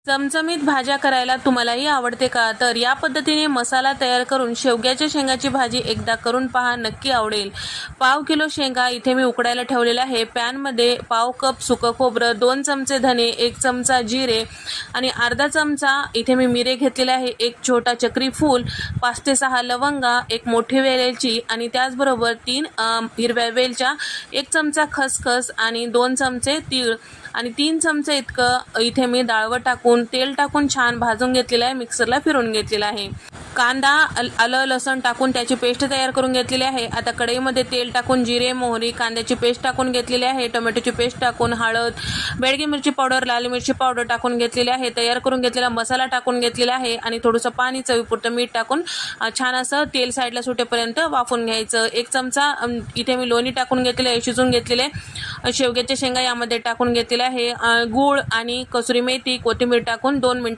चमचमीत भाज्या करायला तुम्हालाही आवडते का? तर या पद्धतीने मसाला तयार करून शेवग्याच्या शेंगाची भाजी एकदा करून पहा, नक्की आवडेल. पाव किलो शेंगा इथे मी उकडायला ठेवलेल्या आहे. पॅनमध्ये पाव कप सुकं खोबरं, 2 चमचे धने, 1 चमचा जिरे आणि अर्धा चमचा इथे मी मिरे घेतलेले आहे. एक छोटा चक्री फूल, 5 ते 6 लवंगा, एक मोठी वेलची आणि त्याचबरोबर 3 हिरव्या वेलच्या, 1 चमचा खसखस आणि 2 चमचे तीळ आणि 3 चमचे इतकं इथे मी डाळवं टाकून तेल टाकून छान भाजून घेतलेलं आहे. मिक्सरला फिरवून घेतलेला आहे. कांदा, आलं लसण टाकून त्याची पेस्ट तयार करून घेतलेली आहे. आता कढईमध्ये तेल टाकून जिरे मोहरी कांद्याची पेस्ट टाकून घेतलेली आहे. टोमॅटोची पेस्ट टाकून हळद, बेडगी मिरची पावडर, लाल मिरची पावडर टाकून घेतलेली आहे. तयार करून घेतलेला मसाला टाकून घेतलेला आहे आणि थोडंसं पाणी, चवीपुरतं मीठ टाकून छान असं तेल साईडला सुटेपर्यंत वाफवून घ्यायचं. 1 चमचा इथे मी लोणी टाकून घेतलेले आहे. शिजून घेतलेले शेवग्याच्या शेंगा यामध्ये टाकून घेतलेले आहे. गूळ आणि कसुरी मेथी, कोथिंबीर टाकून 2 मिनिट